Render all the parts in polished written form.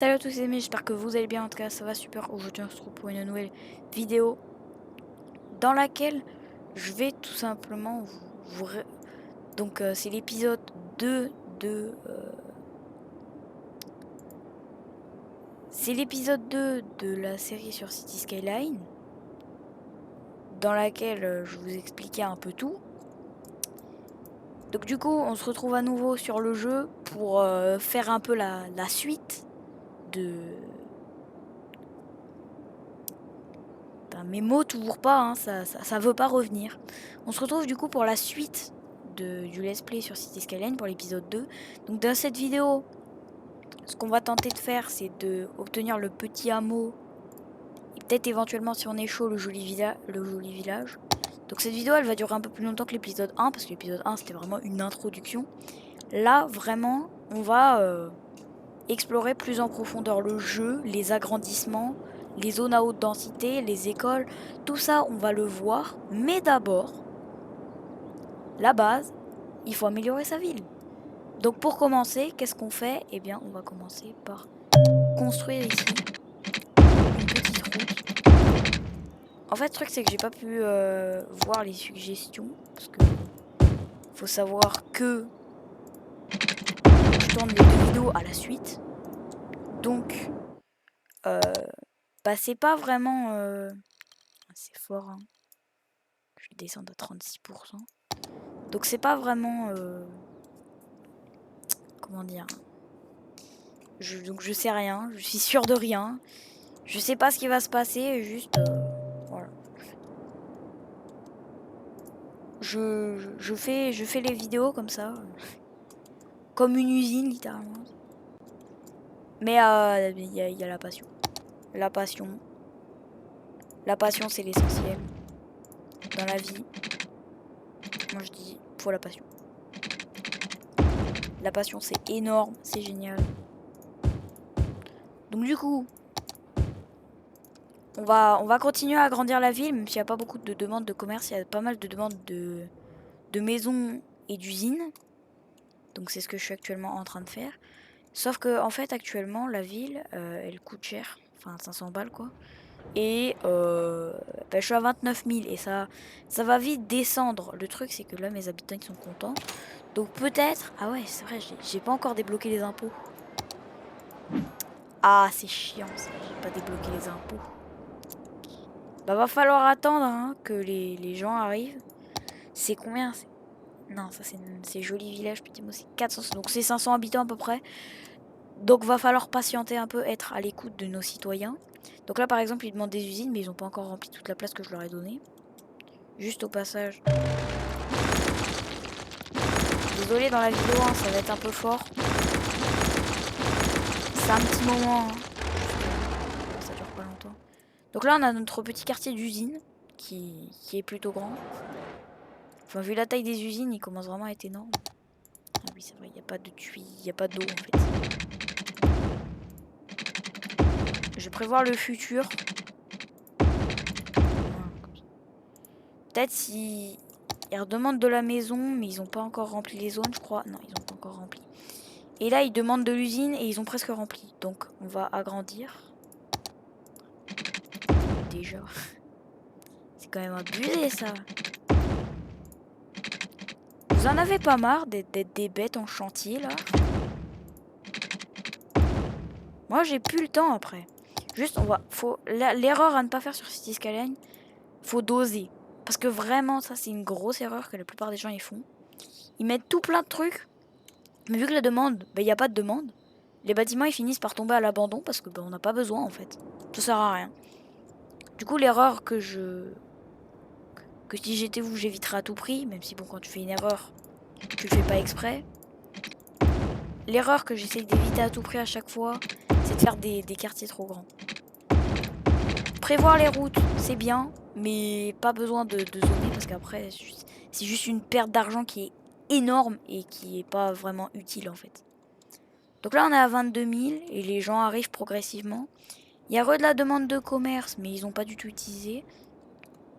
Salut à tous les amis, j'espère que vous allez bien. En tout cas, ça va super. Aujourd'hui, on se retrouve pour une nouvelle vidéo dans laquelle je vais tout simplement donc, c'est l'épisode 2 de... c'est l'épisode 2 de la série sur City Skyline, dans laquelle je vous expliquais un peu tout. Donc du coup, on se retrouve à nouveau sur le jeu pour faire un peu la suite de... Mes mots toujours pas, hein, ça veut pas revenir. On se retrouve du coup pour la suite du let's play sur City Skyline pour l'épisode 2. Donc dans cette vidéo, ce qu'on va tenter de faire, c'est de obtenir le petit hameau et peut-être éventuellement, si on est chaud, le joli village. Donc cette vidéo, elle va durer un peu plus longtemps que l'épisode 1 parce que l'épisode 1 c'était vraiment une introduction. Là, vraiment, on va explorer plus en profondeur le jeu, les agrandissements, les zones à haute densité, les écoles, tout ça on va le voir. Mais d'abord, la base, il faut améliorer sa ville. Donc pour commencer, qu'est-ce qu'on fait? Eh bien, on va commencer par construire ici une petite route. En fait, le truc c'est que j'ai pas pu voir les suggestions parce que faut savoir que je tourne les deux vidéos à la suite. Donc, bah c'est pas vraiment... c'est fort, hein. Je vais descendre à 36%. Donc c'est pas vraiment... comment dire? Donc je sais rien, je suis sûre de rien. Je sais pas ce qui va se passer, juste... voilà. Je fais les vidéos comme ça. Comme une usine, littéralement. Mais y a la passion. La passion. La passion, c'est l'essentiel. Dans la vie. Moi, je dis, faut la passion. La passion, c'est énorme, c'est génial. Donc du coup, on va continuer à agrandir la ville, même s'il n'y a pas beaucoup de demandes de commerce. Il y a pas mal de demandes de maisons et d'usines. Donc c'est ce que je suis actuellement en train de faire. Sauf que en fait actuellement la ville elle coûte cher. Enfin 500 balles quoi. Et bah, je suis à 29 000 et ça va vite descendre. Le truc c'est que là mes habitants ils sont contents. Donc peut-être... Ah ouais c'est vrai j'ai pas encore débloqué les impôts. Ah c'est chiant ça, j'ai pas débloqué les impôts. Bah va falloir attendre hein, que les gens arrivent. C'est combien? Non ça c'est joli village petit mot, c'est 400. Donc c'est 500 habitants à peu près. Donc va falloir patienter un peu, être à l'écoute de nos citoyens. Donc là par exemple ils demandent des usines mais ils n'ont pas encore rempli toute la place que je leur ai donnée. Juste au passage. Désolé dans la vidéo hein, ça va être un peu fort. C'est un petit moment. Hein. Ça dure pas longtemps. Donc là on a notre petit quartier d'usine qui est plutôt grand. Enfin vu la taille des usines il commence vraiment à être énorme. Ah oui c'est vrai, il n'y a pas de tuyaux, il n'y a pas d'eau en fait. Je vais prévoir le futur. Peut-être si ils redemandent de la maison, mais ils n'ont pas encore rempli les zones, je crois. Non, ils n'ont pas encore rempli. Et là, ils demandent de l'usine et ils ont presque rempli. Donc, on va agrandir. Déjà. C'est quand même abusé, ça. Vous en avez pas marre d'être des bêtes en chantier, là? Moi, j'ai plus le temps, après. Juste, l'erreur à ne pas faire sur City Skyline, faut doser. Parce que vraiment, ça, c'est une grosse erreur que la plupart des gens y font. Ils mettent tout plein de trucs. Mais vu que la demande, il n'y a pas de demande, les bâtiments ils finissent par tomber à l'abandon parce que on n'a pas besoin en fait. Ça sert à rien. Du coup l'erreur que si j'étais vous j'éviterais à tout prix, même si bon quand tu fais une erreur, tu le fais pas exprès. L'erreur que j'essaye d'éviter à tout prix à chaque fois, c'est de faire des quartiers trop grands. Prévoir les routes, c'est bien, mais pas besoin de zoner parce qu'après c'est juste une perte d'argent qui est énorme et qui est pas vraiment utile en fait. Donc là on est à 22 000 et les gens arrivent progressivement. Il y a de la demande de commerce, mais ils n'ont pas du tout utilisé.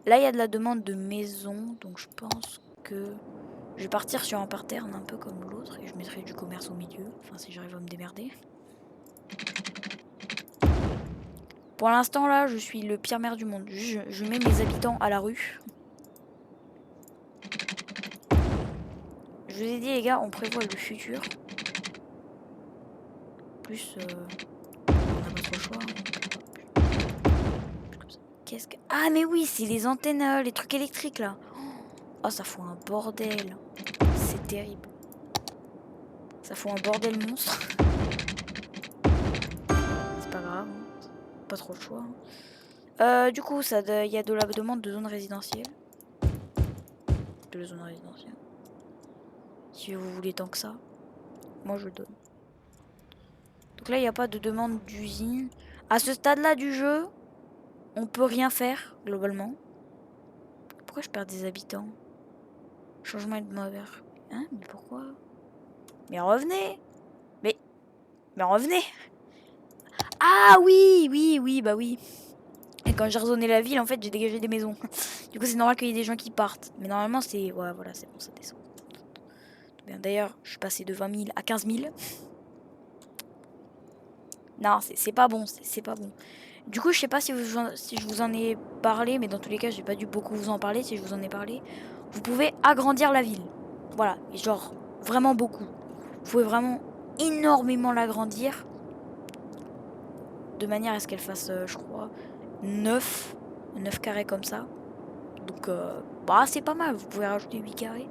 Là, il y a de la demande de maison, donc je pense que je vais partir sur un parterre un peu comme l'autre et je mettrai du commerce au milieu. Enfin, si j'arrive à me démerder. Pour l'instant, là, je suis le pire maire du monde. Je mets mes habitants à la rue. Je vous ai dit, les gars, on prévoit le futur. Plus, on n'a pas trop le choix. Hein. Qu'est-ce que... Ah, mais oui, c'est les antennes, les trucs électriques, là. Oh, ça fout un bordel. C'est terrible. Ça fout un bordel monstre. C'est pas grave. Hein. Pas trop le choix. Hein. Du coup, il y a de la demande de zone résidentielle. De la zone résidentielle. Si vous voulez tant que ça, moi je le donne. Donc là, il n'y a pas de demande d'usine. À ce stade-là du jeu, on peut rien faire, globalement. Pourquoi je perds des habitants? Changement de mauvais. Hein? Mais pourquoi? Mais revenez! Mais revenez! Ah oui, bah oui. Et quand j'ai rezonné la ville, en fait, j'ai dégagé des maisons. Du coup, c'est normal qu'il y ait des gens qui partent. Mais normalement, c'est... Ouais, voilà, c'est bon, ça descend. Bien, d'ailleurs, je suis passé de 20 000 à 15 000. Non, c'est pas bon, c'est pas bon. Du coup, je sais pas si je vous en ai parlé, mais dans tous les cas, j'ai pas dû beaucoup vous en parler. Si je vous en ai parlé, vous pouvez agrandir la ville. Voilà, et genre vraiment beaucoup. Vous pouvez vraiment énormément l'agrandir de manière à ce qu'elle fasse, je crois, 9 carrés comme ça. Donc, bah, c'est pas mal. Vous pouvez rajouter 8 carrés.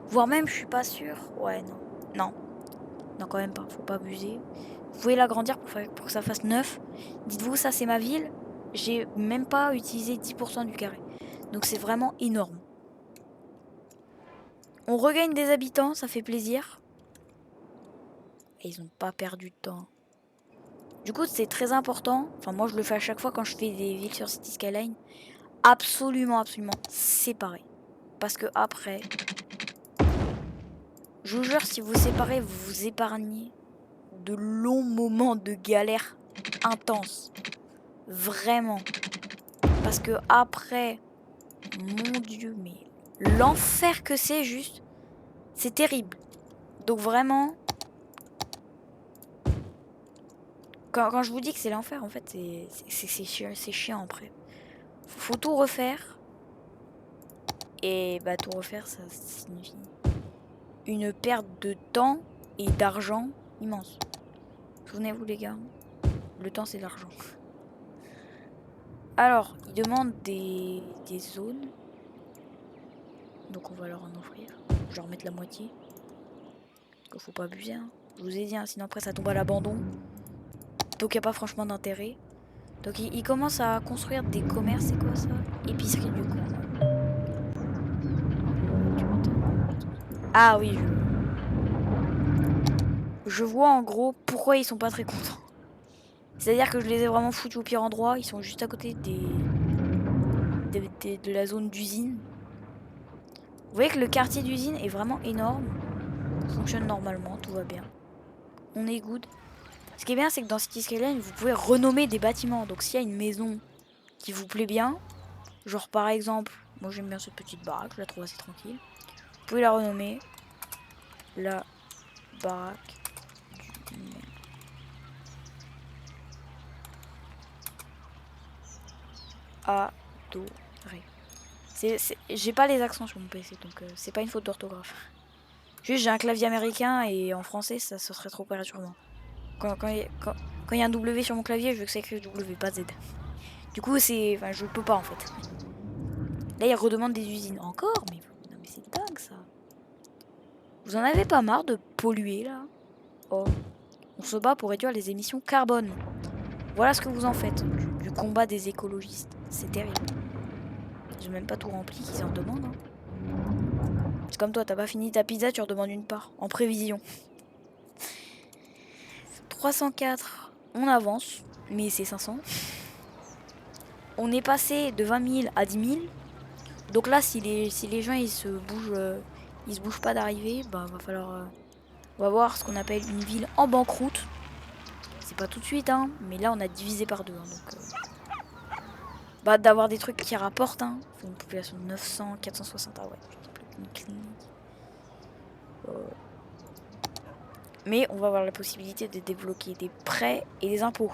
Voire même, je suis pas sûre. Ouais, non. Non. Non, quand même pas. Faut pas abuser. Vous pouvez l'agrandir pour que ça fasse 9. Dites-vous, ça c'est ma ville. J'ai même pas utilisé 10% du carré. Donc c'est vraiment énorme. On regagne des habitants, ça fait plaisir. Et ils ont pas perdu de temps. Du coup, c'est très important. Enfin, moi je le fais à chaque fois quand je fais des villes sur City Skyline. Absolument séparer. Parce que après, je vous jure, si vous séparez, vous vous épargnez de longs moments de galère intense. Vraiment. Parce que après, mon Dieu, mais l'enfer que c'est juste, c'est terrible. Donc vraiment, quand je vous dis que c'est l'enfer, en fait, c'est chiant après. Faut tout refaire. Et bah tout refaire, ça signifie une perte de temps et d'argent immense. Souvenez-vous les gars, le temps c'est de l'argent. Alors, ils demandent des zones. Donc on va leur en offrir. Je vais leur mettre la moitié. Parce qu'il faut pas abuser. Hein. Je vous ai dit, hein, sinon après ça tombe à l'abandon. Donc il n'y a pas franchement d'intérêt. Donc ils commencent à construire des commerces, c'est quoi ça? Épicerie du coin. Ah oui, je vois en gros pourquoi ils sont pas très contents. C'est-à-dire que je les ai vraiment foutus au pire endroit. Ils sont juste à côté de la zone d'usine. Vous voyez que le quartier d'usine est vraiment énorme. Ça fonctionne normalement, tout va bien. On est good. Ce qui est bien, c'est que dans City Skyline, vous pouvez renommer des bâtiments. Donc s'il y a une maison qui vous plaît bien, genre par exemple, moi j'aime bien cette petite baraque, je la trouve assez tranquille. Vous pouvez la renommer la baraque du maire. Adoré. J'ai pas les accents sur mon PC, donc c'est pas une faute d'orthographe. Juste j'ai un clavier américain et en français ça serait trop prématurement. Quand il y a un W sur mon clavier, je veux que ça écrive W, pas Z. Du coup c'est... Enfin je peux pas en fait. Là il redemande des usines. Encore? Non mais c'est dingue ça. Vous en avez pas marre de polluer là? Oh. On se bat pour réduire les émissions carbone. Voilà ce que vous en faites. Du combat des écologistes. C'est terrible. J'ai même pas tout rempli qu'ils en demandent. Hein. C'est comme toi, t'as pas fini ta pizza, tu redemandes une part. En prévision. 304. On avance. Mais c'est 500. On est passé de 20 000 à 10 000. Donc là, si les gens ils se bougent pas d'arriver, bah va falloir... on va voir ce qu'on appelle une ville en banqueroute. C'est pas tout de suite, hein. Mais là, on a divisé par deux. Hein, donc... bah d'avoir des trucs qui rapportent, hein. Faut une population de 900, 460, ah ouais, une clinique. Mais on va avoir la possibilité de débloquer des prêts et des impôts.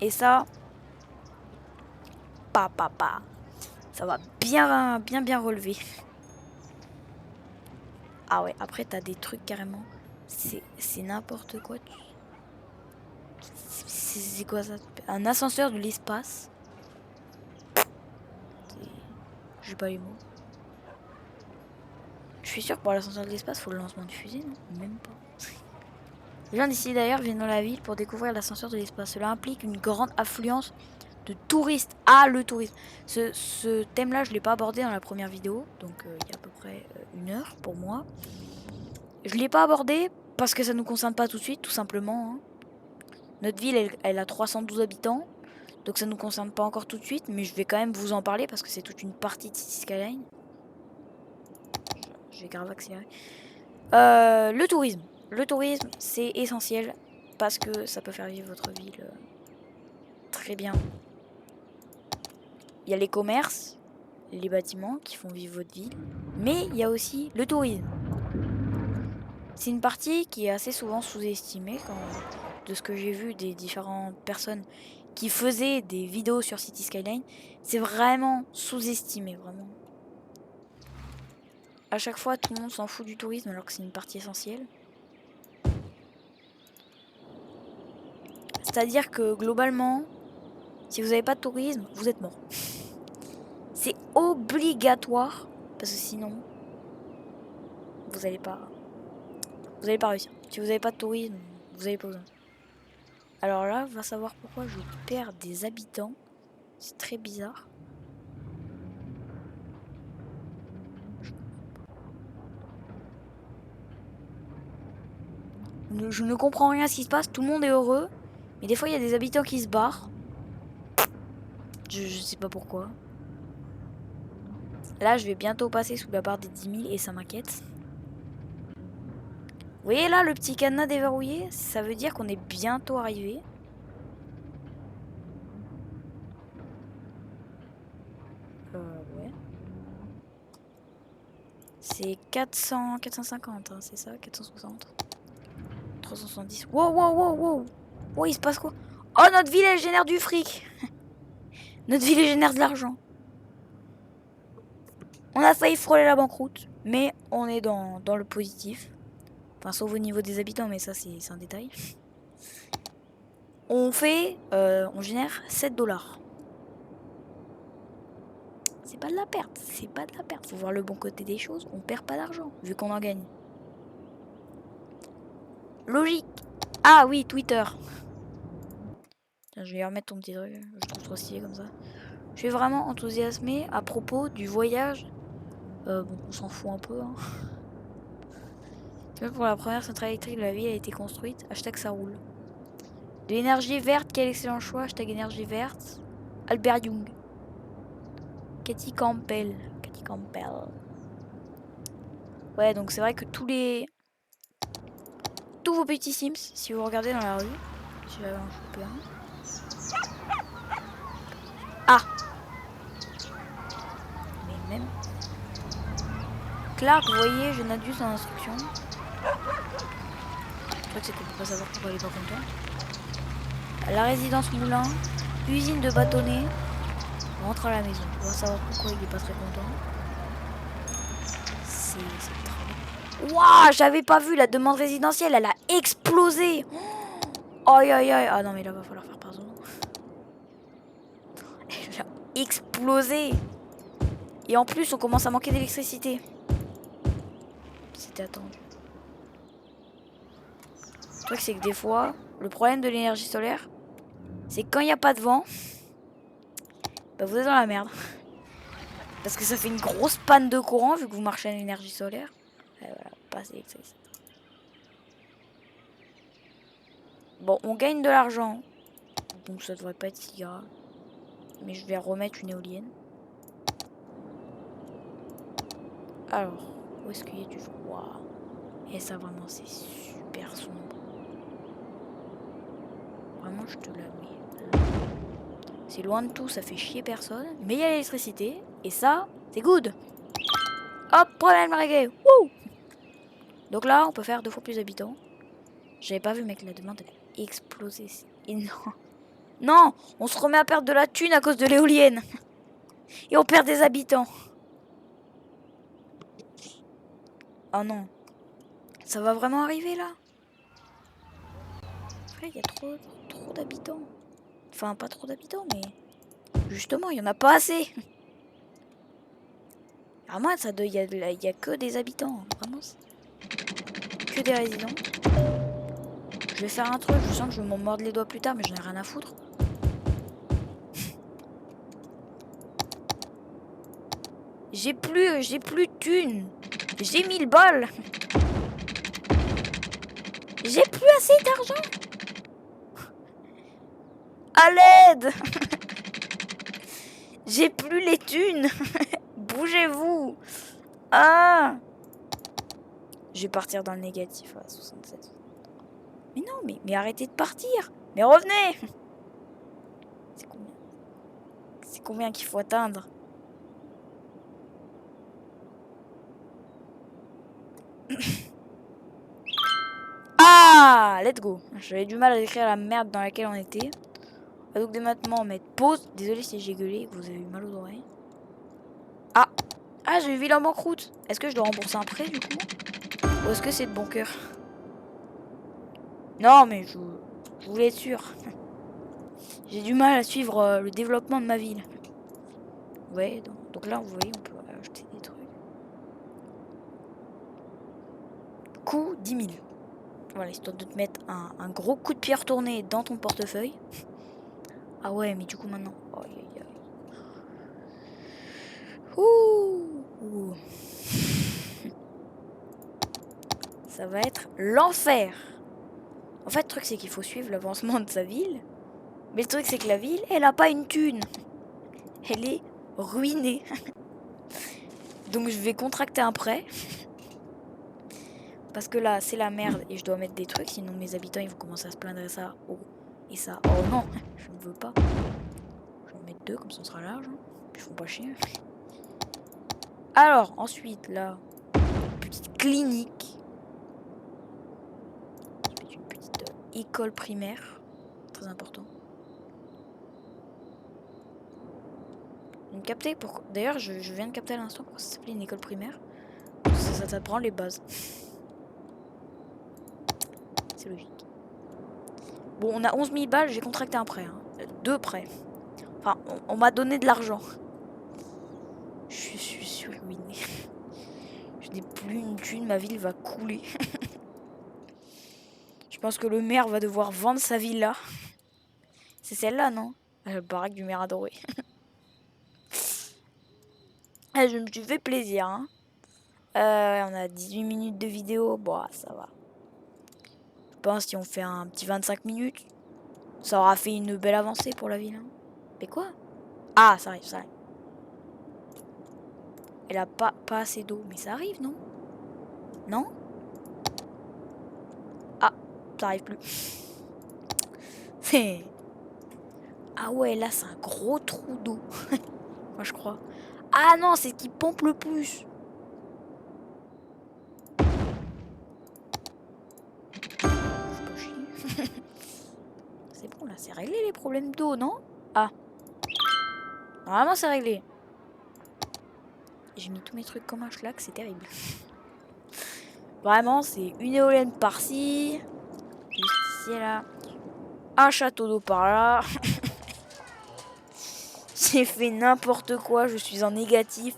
Et ça, pa. Ça va bien relever. Ah ouais, après t'as des trucs carrément. C'est n'importe quoi. C'est quoi ça? Un ascenseur de l'espace. J'ai pas les mots. Je suis sûr que pour l'ascenseur de l'espace, faut le lancement de fusée, non? Même pas. Les gens d'ici d'ailleurs viennent dans la ville pour découvrir l'ascenseur de l'espace. Cela implique une grande affluence de touristes. Ah, le tourisme. Ce thème-là, je ne l'ai pas abordé dans la première vidéo. Donc, il y a à peu près 1 heure pour moi. Je ne l'ai pas abordé parce que ça ne nous concerne pas tout de suite, tout simplement. Hein. Notre ville, elle a 312 habitants. Donc, ça ne nous concerne pas encore tout de suite. Mais je vais quand même vous en parler parce que c'est toute une partie de City Skyline. Je vais grave accélérer. Le tourisme. Le tourisme, c'est essentiel parce que ça peut faire vivre votre ville très bien. Il y a les commerces, les bâtiments qui font vivre votre ville, mais il y a aussi le tourisme. C'est une partie qui est assez souvent sous-estimée de ce que j'ai vu des différentes personnes qui faisaient des vidéos sur City Skyline. C'est vraiment sous-estimé, vraiment. À chaque fois, tout le monde s'en fout du tourisme alors que c'est une partie essentielle. C'est-à-dire que globalement, si vous n'avez pas de tourisme, vous êtes mort. C'est obligatoire parce que sinon, vous n'allez pas réussir. Si vous n'avez pas de tourisme, vous n'avez pas besoin. Alors là, va savoir pourquoi je perds des habitants. C'est très bizarre. Je ne comprends rien à ce qui se passe. Tout le monde est heureux. Mais des fois, il y a des habitants qui se barrent. Je sais pas pourquoi. Là, je vais bientôt passer sous la barre des 10 000 et ça m'inquiète. Vous voyez là, le petit cadenas déverrouillé? Ça veut dire qu'on est bientôt arrivé. Ouais. C'est 450, hein, c'est ça? 460. 370. Wow. Oh, il se passe quoi? Oh, notre ville, elle génère du fric. Notre ville, elle génère de l'argent. On a failli frôler la banqueroute, mais on est dans le positif. Enfin, sauf au niveau des habitants, mais ça, c'est un détail. On génère 7 $. C'est pas de la perte, Faut voir le bon côté des choses, on perd pas d'argent, vu qu'on en gagne. Logique. Ah oui, Twitter. Tiens, je vais remettre ton petit truc, je trouve trop stylé comme ça. Je suis vraiment enthousiasmée à propos du voyage. Bon, on s'en fout un peu. Hein. Pour la première centrale électrique de la ville a été construite. Hashtag ça roule. De l'énergie verte, quel excellent choix. Hashtag énergie verte. Albert Young. Cathy Campbell. Ouais, donc c'est vrai que tous vos petits Sims, si vous regardez dans la rue, si j'avais un chopé un. Ah! Mais même. Clark, vous voyez, je note juste en instruction. Le truc, c'est qu'on peut pas savoir pourquoi il est pas content. La résidence Moulin, usine de bâtonnets. On rentre à la maison. On va savoir pourquoi il est pas très content. C'est très... Waouh, j'avais pas vu la demande résidentielle, elle a explosé. Aïe. Ah non, mais là, va falloir faire pardon. Elle a explosé. Et en plus, on commence à manquer d'électricité. C'était attendu. Le truc, c'est que des fois, le problème de l'énergie solaire, c'est que quand il n'y a pas de vent, bah vous êtes dans la merde. Parce que ça fait une grosse panne de courant vu que vous marchez à l'énergie solaire. Et voilà, pas d'électricité. Bon, on gagne de l'argent. Donc ça devrait pas être si grave. Mais je vais remettre une éolienne. Alors, où est-ce qu'il y a du froid? Et ça vraiment c'est super sombre. Vraiment je te l'avoue. C'est loin de tout, ça fait chier personne. Mais il y a l'électricité. Et ça, c'est good. Hop, problème réglé. Wouh! Donc là, on peut faire 2 fois plus d'habitants. J'avais pas vu mec, la demande elle a explosé. C'est énorme. Non, on se remet à perdre de la thune à cause de l'éolienne. Et on perd des habitants. Oh non. Ça va vraiment arriver là? Il y a trop d'habitants. Enfin, pas trop d'habitants, mais... Justement, il n'y en a pas assez. À moi, il y a que des habitants. Vraiment, que des résidents. Je vais faire un truc, je sens que je vais m'en mordre les doigts plus tard, mais j'en ai rien à foutre. J'ai plus de thunes. J'ai 1000 balles. J'ai plus assez d'argent. À l'aide. J'ai plus les thunes. Bougez-vous. Ah. Je vais partir dans le négatif à 67. Mais non, mais arrêtez de partir. Mais revenez. C'est combien qu'il faut atteindre? Ah, let's go. J'avais du mal à décrire la merde dans laquelle on était. On va donc dès maintenant mettre pause. Désolé si j'ai gueulé et que vous avez eu mal aux oreilles. Ah, ah, j'ai vu la banqueroute. Est-ce que je dois rembourser un prêt du coup? Ou est-ce que c'est de bon cœur? Non, mais je voulais être sûr. J'ai du mal à suivre le développement de ma ville. Ouais, donc là, vous voyez, on peut acheter des trucs. Coût 10 000. Voilà, histoire de te mettre un gros coup de pierre tourné dans ton portefeuille. Ah ouais, mais du coup maintenant... Oh, aïe, aïe, aïe. Ouh. Ça va être l'enfer. En fait, le truc, c'est qu'il faut suivre l'avancement de sa ville. Mais le truc, c'est que la ville, elle a pas une thune. Elle est ruinée. Donc je vais contracter un prêt. Parce que là, c'est la merde et je dois mettre des trucs. Sinon, mes habitants, ils vont commencer à se plaindre de ça. Oh, et ça. Oh non, je ne veux pas. Je vais en mettre 2, comme ça on sera large. Ils font pas chier. Alors, ensuite, là, petite clinique. Une petite école primaire. Très important. D'ailleurs, je viens de capter à l'instant pourquoi ça s'appelait une école primaire. Ça t'apprend les bases. C'est logique. Bon, on a 11 000 balles, j'ai contracté un prêt. Hein. 2 prêts. Enfin, on m'a donné de l'argent. Je suis ruiné. Je n'ai plus une thune, ma ville va couler. Je pense que le maire va devoir vendre sa villa. C'est celle-là, non? Le baraque du maire adoré. Je me suis fait plaisir. Hein. On a 18 minutes de vidéo. Bon, ça va. Je pense si on fait un petit 25 minutes, ça aura fait une belle avancée pour la ville. Hein. Mais quoi? Ah, ça arrive, ça arrive. Elle a pas assez d'eau. Mais ça arrive, non? Non? Ah, ça arrive plus. C'est... Ah ouais, là, c'est un gros trou d'eau. Moi, je crois. Ah non, c'est qui pompe le plus. C'est bon, là, c'est réglé les problèmes d'eau, non? Ah. Normalement, c'est réglé. J'ai mis tous mes trucs comme un schlag, c'est terrible. Vraiment, c'est une éolienne par-ci. Juste ici, là. Un château d'eau par là. J'ai fait n'importe quoi, je suis en négatif.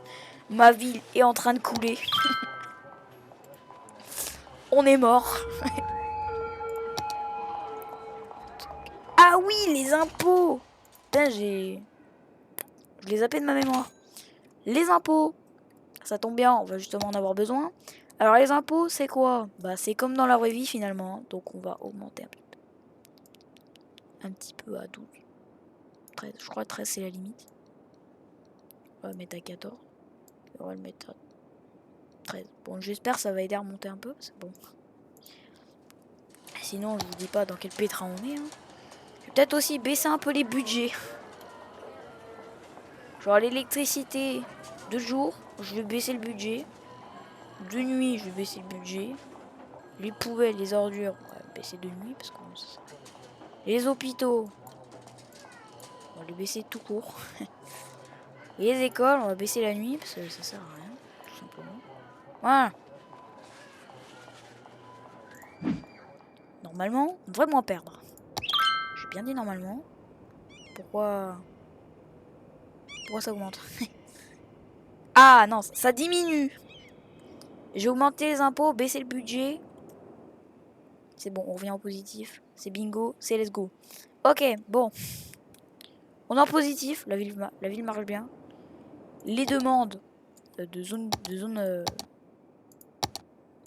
Ma ville est en train de couler. On est mort. Ah oui, les impôts. Putain, je les zappé de ma mémoire. Les impôts. Ça tombe bien, on va justement en avoir besoin. Alors les impôts, c'est quoi? Bah c'est comme dans la vraie vie finalement. Donc on va augmenter un petit peu à 12. 13, je crois que 13 c'est la limite. On va mettre à 14. On va le mettre à 13. Bon, j'espère que ça va aider à remonter un peu. C'est bon. Sinon, je vous dis pas dans quel pétrin on est. Hein. Je vais peut-être aussi baisser un peu les budgets. Genre l'électricité de jour, je vais baisser le budget. De nuit, je vais baisser le budget. Les poubelles, les ordures, on va baisser de nuit parce que les hôpitaux, On va les baisser tout court. Et les écoles, on va baisser la nuit parce que ça sert à rien, tout simplement. Voilà. Normalement, on devrait moins perdre. J'ai bien dit normalement. Pourquoi ça augmente? Ah non, ça diminue. J'ai augmenté les impôts, baissé le budget. C'est bon, on revient en positif. C'est bingo, c'est let's go. Ok, bon. On est en positif, la ville marche bien. Les demandes de zone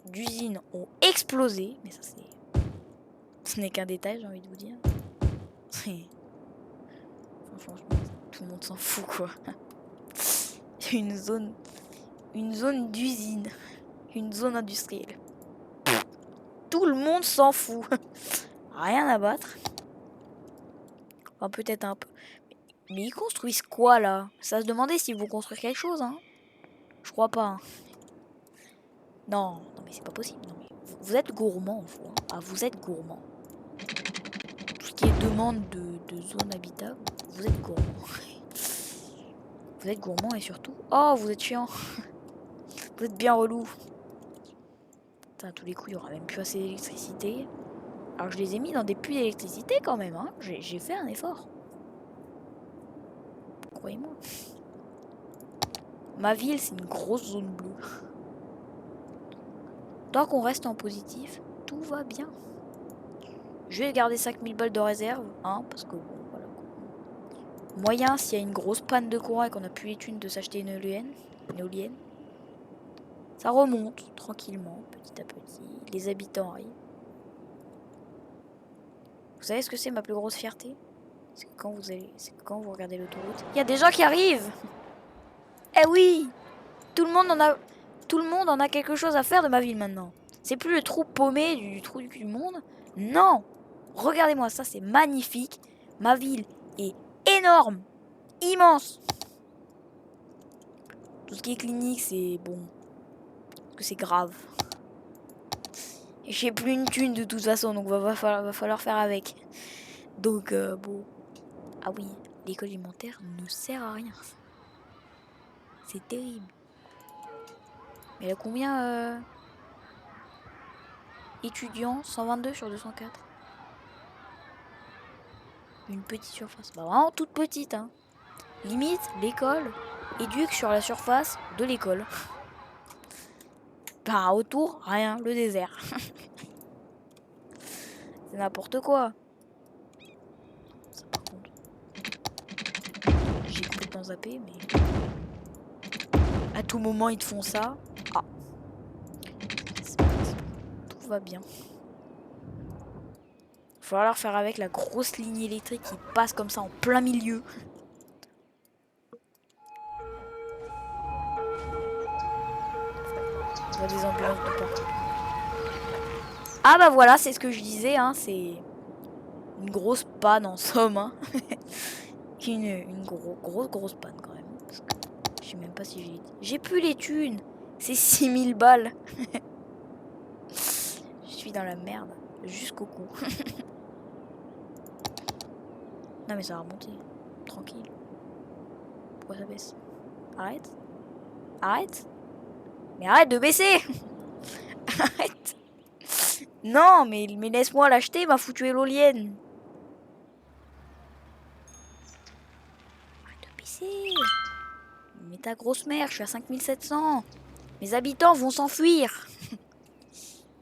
d'usine ont explosé. Mais ça c'est... Ce n'est qu'un détail, j'ai envie de vous dire. Franchement, tout le monde s'en fout quoi. Une zone d'usine. Une zone industrielle. Tout le monde s'en fout. Rien à battre. Enfin, peut-être un peu. Mais ils construisent quoi là? Ça se demandait s'ils vont construire quelque chose, hein. Je crois pas. Hein. Non, mais c'est pas possible. Non, mais vous êtes gourmand, vous. Hein. Ah, vous êtes gourmand. Tout ce qui est demande de zone habitable, vous êtes gourmand. Vous êtes gourmand et surtout... Oh, vous êtes chiant. Vous êtes bien relou. Putain, à tous les coups, il y aura même plus assez d'électricité. Alors, je les ai mis dans des puits d'électricité quand même. Hein. J'ai fait un effort. Croyez-moi. Ma ville, c'est une grosse zone bleue. Tant qu'on reste en positif, tout va bien. Je vais garder 5000 balles de réserve, hein, parce que bon, voilà. Moyen, s'il y a une grosse panne de courant et qu'on a plus les thunes de s'acheter une éolienne, ça remonte tranquillement, petit à petit. Les habitants arrivent. Vous savez ce que c'est ma plus grosse fierté? C'est que quand vous regardez l'autoroute, il y a des gens qui arrivent. Eh oui, tout le monde en a quelque chose à faire de ma ville maintenant. C'est plus le trou paumé du trou du monde. Non, regardez-moi ça, c'est magnifique. Ma ville est énorme, immense. Tout ce qui est clinique, c'est bon, parce que c'est grave. Et j'ai plus une thune de toute façon, donc va falloir faire avec. Donc bon, ah oui, l'école élémentaire ne sert à rien. C'est terrible. Mais il y a combien étudiants? 122 sur 204. Une petite surface. Bah vraiment toute petite, hein. Limite, l'école éduque sur la surface de l'école. Bah autour, rien, le désert. C'est n'importe quoi. Ça, par contre, j'ai complètement zappé, mais... À tout moment, ils te font ça. Ah. Tout va bien. Il va falloir faire avec la grosse ligne électrique qui passe comme ça en plein milieu. On voit des ambulances de partout. Ah bah voilà, c'est ce que je disais, hein, c'est une grosse panne en somme. Hein. une grosse panne quand même. Parce que je sais même pas si j'ai plus les thunes. C'est 6000 balles. Je suis dans la merde jusqu'au cou. Non mais ça va remonter. Tranquille. Pourquoi ça baisse? Arrête. Arrête. Mais arrête de baisser. Arrête. Non mais laisse-moi l'acheter, m'a foutu éolienne. Arrête de baisser. Mais ta grosse mère, je suis à 5700. Mes habitants vont s'enfuir.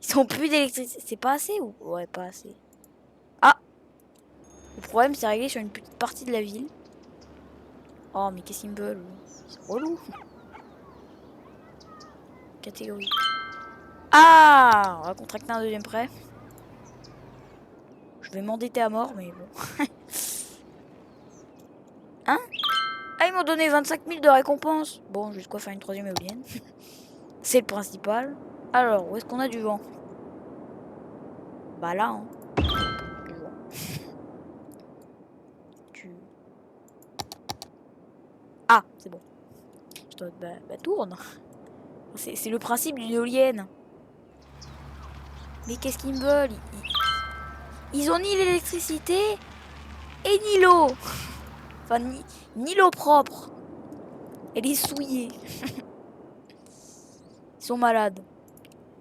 Ils ont plus d'électricité. C'est pas assez ou... Ouais, pas assez. Ah. Le problème, c'est réglé sur une petite partie de la ville. Oh, mais qu'est-ce qu'ils me veulent? C'est relou. Catégorie. Ah, on va contracter un deuxième prêt. Je vais m'endetter à mort, mais bon. Hein? Ah, ils m'ont donné 25 000 de récompense. Bon, j'ai de quoi faire une troisième éolienne. C'est le principal. Alors, où est-ce qu'on a du vent? Bah là, hein. Du vent. Ah, c'est bon. Je dois... Bah tourne. C'est le principe d'une éolienne. Mais qu'est-ce qu'ils me veulent? Ils ont ni l'électricité et ni l'eau. Enfin, ni l'eau propre. Elle est souillée. Ils sont malades.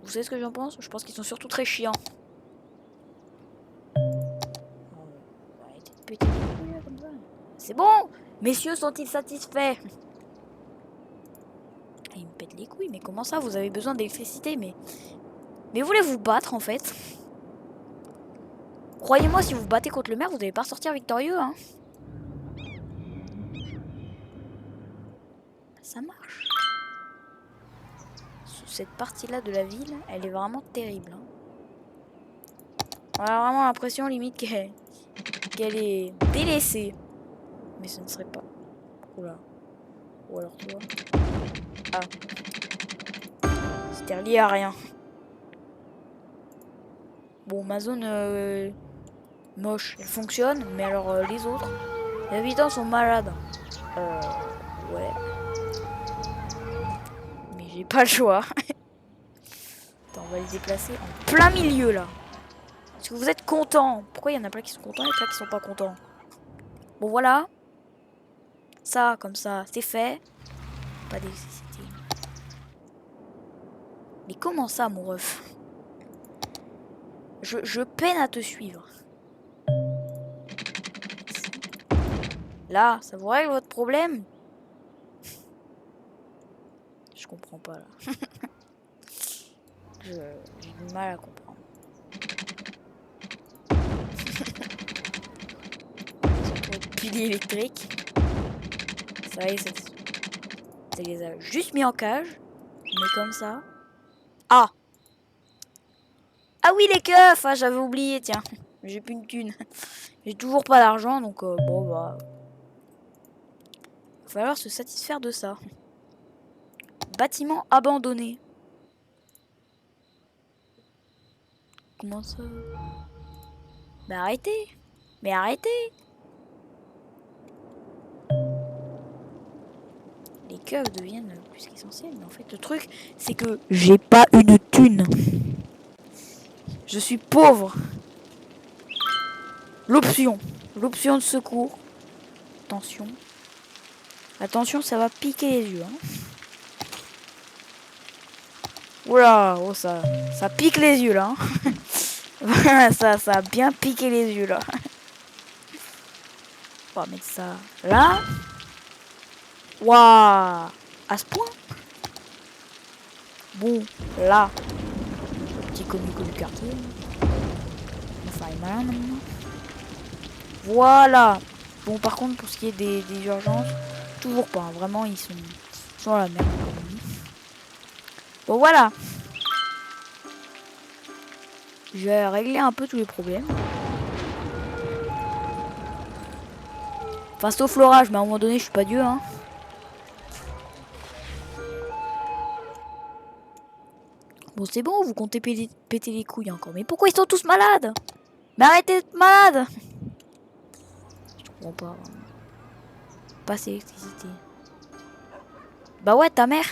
Vous savez ce que j'en pense? Je pense qu'ils sont surtout très chiants. Arrêtez de péter les couilles là, comme ça. C'est bon! Messieurs sont-ils satisfaits? Il me pète les couilles, mais comment ça? Vous avez besoin d'électricité, mais voulez-vous battre en fait? Croyez-moi, si vous battez contre le maire, vous n'allez pas sortir victorieux, hein. Ça marche. Cette partie-là de la ville, elle est vraiment terrible. Hein. On a vraiment l'impression limite qu'elle est délaissée. Mais ce ne serait pas. Oula. Ou alors toi. Ah. C'était relié à rien. Bon, ma zone moche, elle fonctionne, mais alors les autres, les habitants sont malades. Ouais. Mais j'ai pas le choix. Attends, on va les déplacer en plein milieu là. Est-ce que vous êtes contents? Pourquoi il y en a plein qui sont contents et plein qui sont pas contents? Bon voilà. Ça, comme ça, c'est fait. Pas d'électricité. Mais comment ça, mon ref? Je peine à te suivre. Là, ça vous règle votre problème? Je comprends pas là. J'ai du mal à comprendre. Pilier électrique. Ça y est, ça les a juste mis en cage. Mais comme ça. Ah! Ah oui, les keufs! Ah, j'avais oublié, tiens. J'ai plus une thune. J'ai toujours pas d'argent, donc bon, bah. Il va falloir se satisfaire de ça. Bâtiment abandonné. Comment ça? Mais arrêtez! Mais arrêtez! Les keufs deviennent plus qu'essentiels. Mais en fait, le truc, c'est que j'ai pas une thune. Je suis pauvre. L'option de secours. Attention. Attention, ça va piquer les yeux. Hein. Oula, oh ça pique les yeux là. Hein. ça a bien piqué les yeux là. On va mettre ça là. Waouh, à ce point. Bon, là. Petit comico du quartier. Enfin, il est malin maintenant. Voilà. Bon, par contre, pour ce qui est des urgences, toujours pas. Hein. Vraiment, ils sont à la merde. Bon, voilà. Je vais régler un peu tous les problèmes. Enfin, sauf l'orage, mais à un moment donné, je suis pas Dieu, hein. Bon, c'est bon, vous comptez péter les couilles encore. Mais pourquoi ils sont tous malades? Mais arrêtez d'être malades! Je comprends pas. Pas assez d'électricité. Bah ouais, ta mère.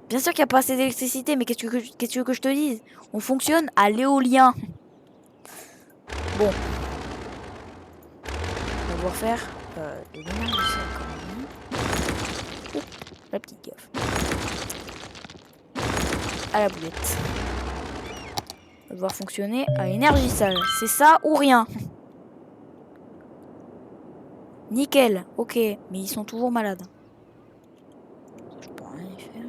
Bien sûr qu'il n'y a pas assez d'électricité, mais qu'est-ce que tu veux que je te dise? On fonctionne à l'éolien. Bon. On va devoir faire de l'énergie quand même. Oh, la petite gaffe. À la boulette. On va devoir fonctionner à l'énergie sale. C'est ça ou rien? Nickel, ok. Mais ils sont toujours malades. Je peux rien y faire.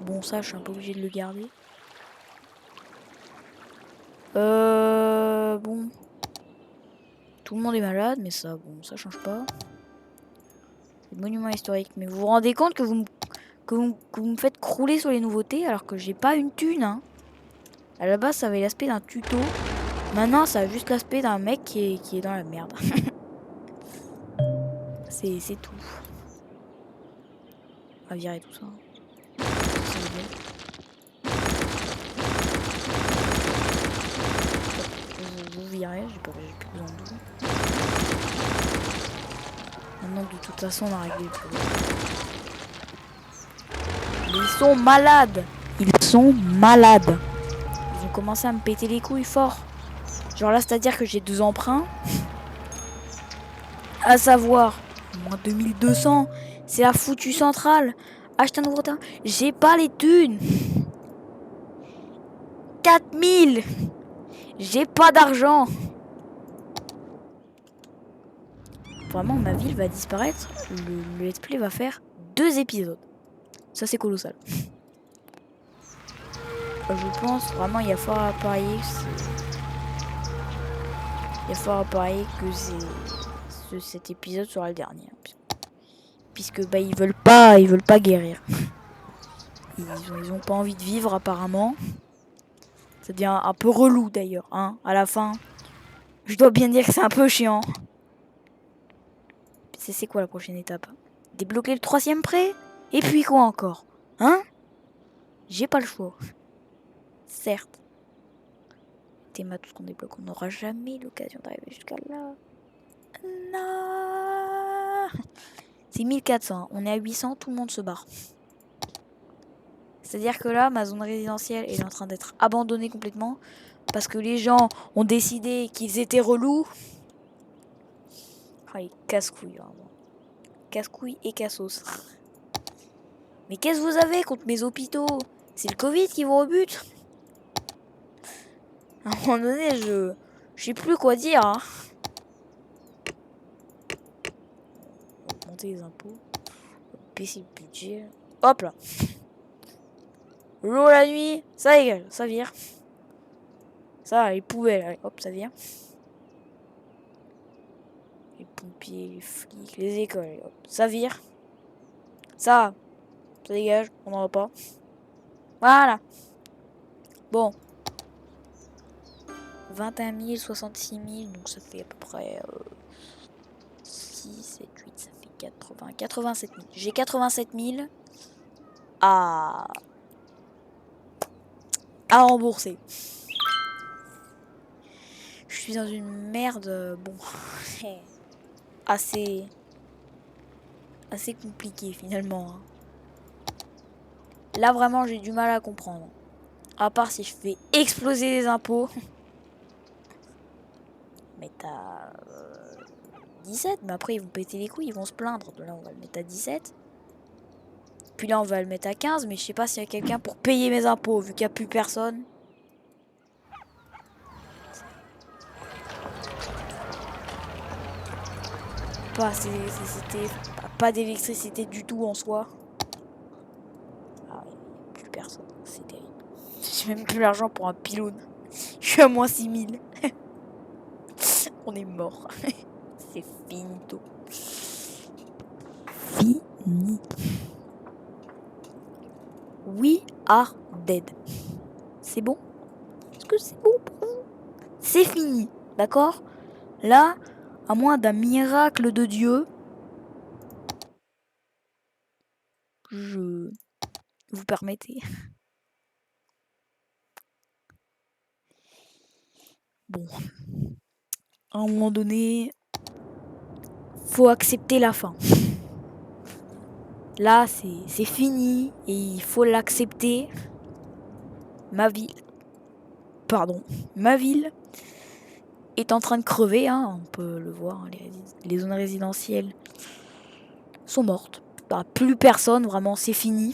Bon, ça, je suis un peu obligé de le garder. Bon. Tout le monde est malade, mais ça, bon, ça change pas. C'est le monument historique. Mais vous vous rendez compte que vous me faites crouler sur les nouveautés alors que j'ai pas une thune, hein. À la base, ça avait l'aspect d'un tuto. Maintenant, ça a juste l'aspect d'un mec qui est dans la merde. C'est tout. On va virer tout ça. Vous virez, j'ai plus besoin de vous. Maintenant, de toute façon, on a réglé le problème. Ils sont malades. Ils sont malades. Ils ont commencé à me péter les couilles fort. Genre là, c'est-à-dire que j'ai 2 emprunts. À savoir, moins 2200. C'est la foutue centrale. Acheter un nouveau terrain. J'ai pas les thunes. 4000. J'ai pas d'argent. Vraiment, ma ville va disparaître. Le let's play va faire 2 épisodes. Ça, c'est colossal. Je pense vraiment, il y a fort à parier que cet épisode sera le dernier. Puisque bah, ils veulent pas guérir. Ils ont pas envie de vivre apparemment. Ça devient un peu relou d'ailleurs, hein, à la fin. Je dois bien dire que c'est un peu chiant. C'est quoi la prochaine étape? Débloquer le 3e prêt? Et puis quoi encore? Hein? J'ai pas le choix. Certes. Théma, tout ce qu'on débloque, on n'aura jamais l'occasion d'arriver jusqu'à là. Non. C'est 1400. On est à 800, tout le monde se barre. C'est-à-dire que là, ma zone résidentielle est en train d'être abandonnée complètement. Parce que les gens ont décidé qu'ils étaient relous. Ah, les casse-couilles, vraiment. Casse-couilles et cassos. Mais qu'est-ce que vous avez contre mes hôpitaux? C'est le Covid qui vous rebute? À un moment donné, je sais plus quoi dire. Hein. Augmenter les impôts. Baisser le budget. Hop là. L'eau la nuit, ça égale, ça vire. Ça, les poubelles, allez, hop, ça vire. Les pompiers, les flics, les écoles, allez, hop, ça vire. Ça dégage, on n'en va pas. Voilà. Bon. 21 000, 66 000, donc ça fait à peu près 6, 7, 8, ça fait 80, 87 000. J'ai 87 000 à rembourser. Je suis dans une merde, bon, assez compliqué finalement. Hein. Là vraiment j'ai du mal à comprendre. À part si je fais exploser les impôts. Mais t'as 17, mais après ils vont péter les couilles, ils vont se plaindre. Là on va le mettre à 17. Puis là on va le mettre à 15, mais je sais pas s'il y a quelqu'un pour payer mes impôts, vu qu'il n'y a plus personne. Pas d'électricité du tout en soi. Ah ouais, plus personne, c'est terrible. J'ai même plus l'argent pour un pylône. Je suis à moins 6000. On est mort. C'est finito. Fini. We are dead. C'est bon? Est-ce que c'est bon pour vous? C'est fini, d'accord? Là, à moins d'un miracle de Dieu, je vous permettez. Bon. À un moment donné, faut accepter la fin. Là, c'est fini et il faut l'accepter. Ma ville est en train de crever, hein, on peut le voir. Les zones résidentielles sont mortes. Bah, plus personne, vraiment, c'est fini.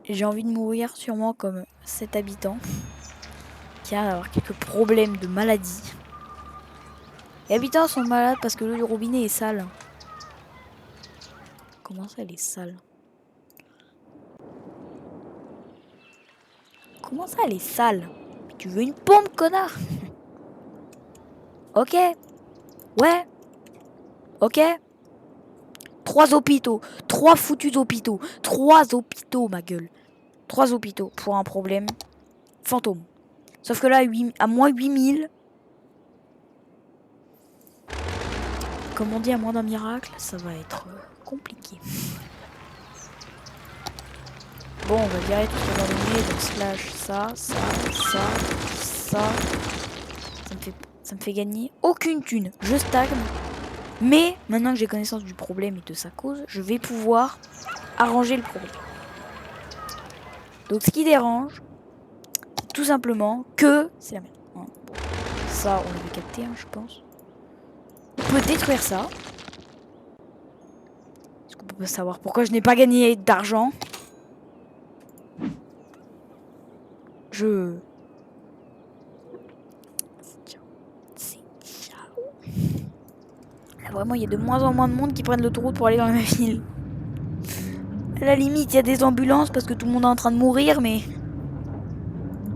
J'ai envie de mourir sûrement comme cet habitant qui a d'avoir quelques problèmes de maladie. Les habitants sont malades parce que l'eau du robinet est sale. Comment ça, elle est sale? Comment ça, elle est sale? Mais tu veux une pompe, connard? Ok. Ouais. Ok. 3 hôpitaux. 3 foutus hôpitaux. 3 hôpitaux, ma gueule. 3 hôpitaux pour un problème fantôme. Sauf que là, à moins 8000... Comme on dit, à moins d'un miracle, ça va être compliqué. Bon, on va virer tout ce qu'on a donné, donc slash ça. Ça me fait gagner aucune thune. Je stagne. Mais maintenant que j'ai connaissance du problème et de sa cause, je vais pouvoir arranger le problème. Donc ce qui dérange, c'est tout simplement que c'est la merde. Hein, bon, ça, on l'avait capté, hein, je pense. On peut détruire ça. Est-ce qu'on peut savoir pourquoi je n'ai pas gagné d'argent? Je... C'est ciao. Là, vraiment, il y a de moins en moins de monde qui prennent l'autoroute pour aller dans la ville. À la limite, il y a des ambulances parce que tout le monde est en train de mourir, mais...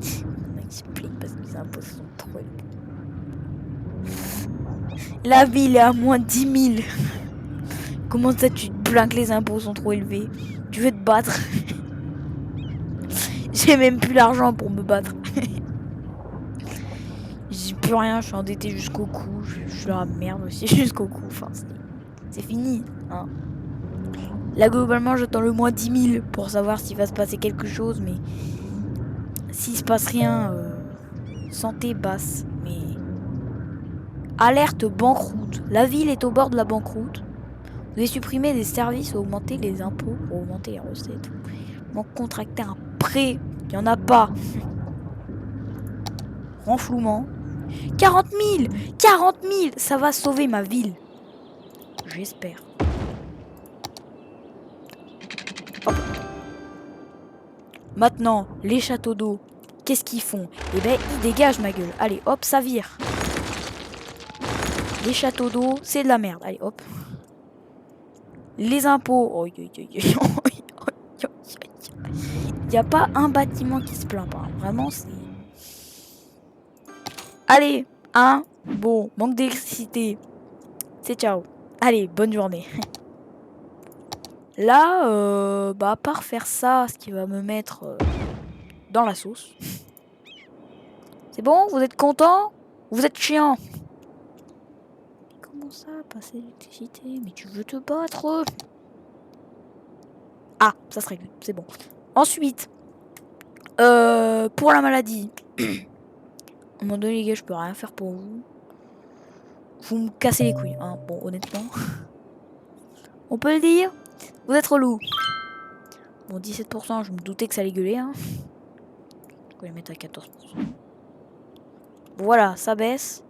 Ils se plaignent parce que les impôts sont trop élevés. La ville est à moins de 10 000. Comment ça, tu te plains que les impôts sont trop élevés? Tu veux te battre? J'ai même plus l'argent pour me battre. J'ai plus rien, je suis endetté jusqu'au cou. Je suis dans la merde aussi jusqu'au cou. Enfin, c'est fini. Hein. Là, globalement, j'attends le moins 10 000 pour savoir s'il va se passer quelque chose. Mais s'il se passe rien, santé basse. Mais alerte banqueroute. La ville est au bord de la banqueroute. Vous devez supprimer des services ou augmenter les impôts pour augmenter les recettes. Donc contracter un prêt. Il n'y en a pas. Renflouement. 40 000 40 000. Ça va sauver ma ville. J'espère. Hop. Maintenant, les châteaux d'eau, qu'est-ce qu'ils font? Eh ben, ils dégagent ma gueule. Allez, hop, ça vire. Les châteaux d'eau, c'est de la merde. Allez, hop. Les impôts. Il n'y a pas un bâtiment qui se plaint pas. Vraiment, c'est... Allez, hein. Bon, manque d'électricité. C'est ciao. Allez, bonne journée. Là, bah, à part faire ça, ce qui va me mettre dans la sauce. C'est bon? Vous êtes content? Vous êtes chiant? Comment ça, passer l'électricité? Mais tu veux te battre? Ah, ça se règle, c'est bon. Ensuite, pour la maladie. À un moment donné, les gars, je peux rien faire pour vous. Vous me cassez les couilles, hein. Bon, honnêtement. On peut le dire? Vous êtes relou. Bon, 17%, je me doutais que ça allait gueuler, hein. Je vais les mettre à 14%. Voilà, ça baisse.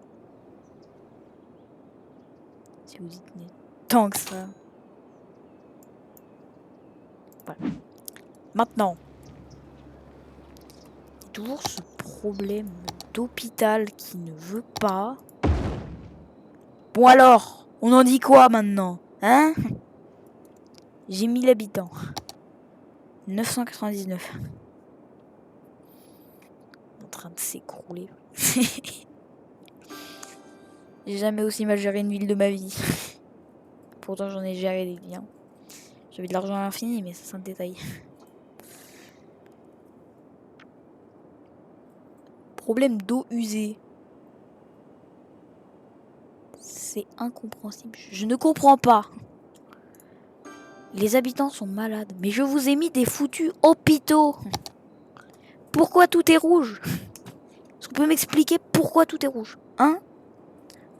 Si vous y tenez tant que ça. Voilà. Maintenant. Toujours ce problème d'hôpital qui ne veut pas. Bon alors, on en dit quoi maintenant? Hein? J'ai 1000 habitants. 999. En train de s'écrouler. J'ai jamais aussi mal géré une ville de ma vie. Pourtant j'en ai géré des biens. J'avais de l'argent à l'infini, mais ça c'est un détail. Problème d'eau usée. C'est incompréhensible. Je ne comprends pas. Les habitants sont malades. Mais je vous ai mis des foutus hôpitaux. Pourquoi tout est rouge? Est-ce qu'on peut m'expliquer pourquoi tout est rouge? Hein?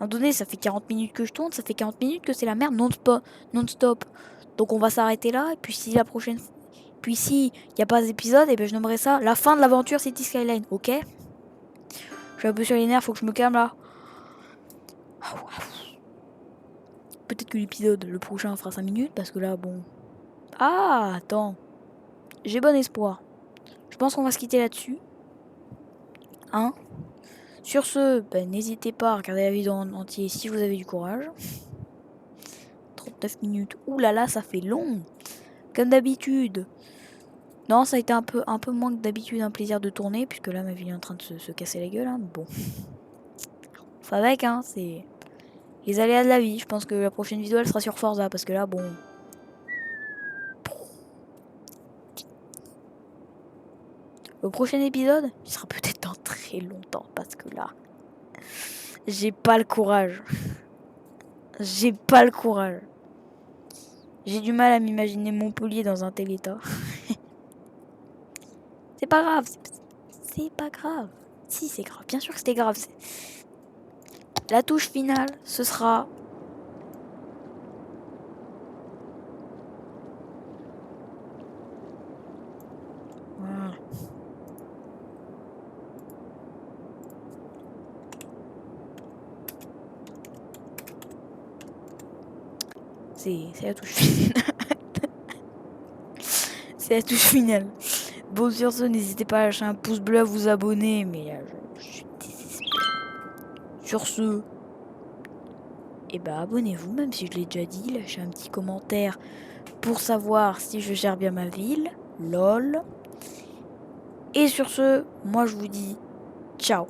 À un moment donné, ça fait 40 minutes que je tourne, ça fait 40 minutes que c'est la merde non-stop. Donc on va s'arrêter là, et puis si la prochaine... Puis si il n'y a pas d'épisode, et ben je nommerai ça la fin de l'aventure City Skyline, ok? Je suis un peu sur les nerfs, faut que je me calme là. Peut-être que l'épisode, le prochain, fera 5 minutes, parce que là, bon... Ah, attends. J'ai bon espoir. Je pense qu'on va se quitter là-dessus. Hein? Sur ce, ben, n'hésitez pas à regarder la vidéo en entier si vous avez du courage. 39 minutes. Ouh là là, ça fait long. Comme d'habitude. Non, ça a été un peu moins que d'habitude un plaisir de tourner, puisque là, ma vie est en train de se casser la gueule. Hein. Bon. Enfin, avec, hein, c'est les aléas de la vie. Je pense que la prochaine vidéo, elle sera sur Forza, parce que là, bon... Le prochain épisode, il sera peut-être dans très longtemps, parce que là... J'ai pas le courage. J'ai pas le courage. J'ai du mal à m'imaginer Montpellier dans un tel état. C'est pas grave. C'est pas grave. Si, c'est grave. Bien sûr que c'était grave. La touche finale, ce sera... Voilà. C'est la touche finale. C'est la touche finale. Bon, sur ce, n'hésitez pas à lâcher un pouce bleu, à vous abonner. Mais là, je suis désespéré. Sur ce, et bah abonnez-vous, même si je l'ai déjà dit. Lâchez un petit commentaire pour savoir si je gère bien ma ville. LOL. Et sur ce, moi je vous dis ciao.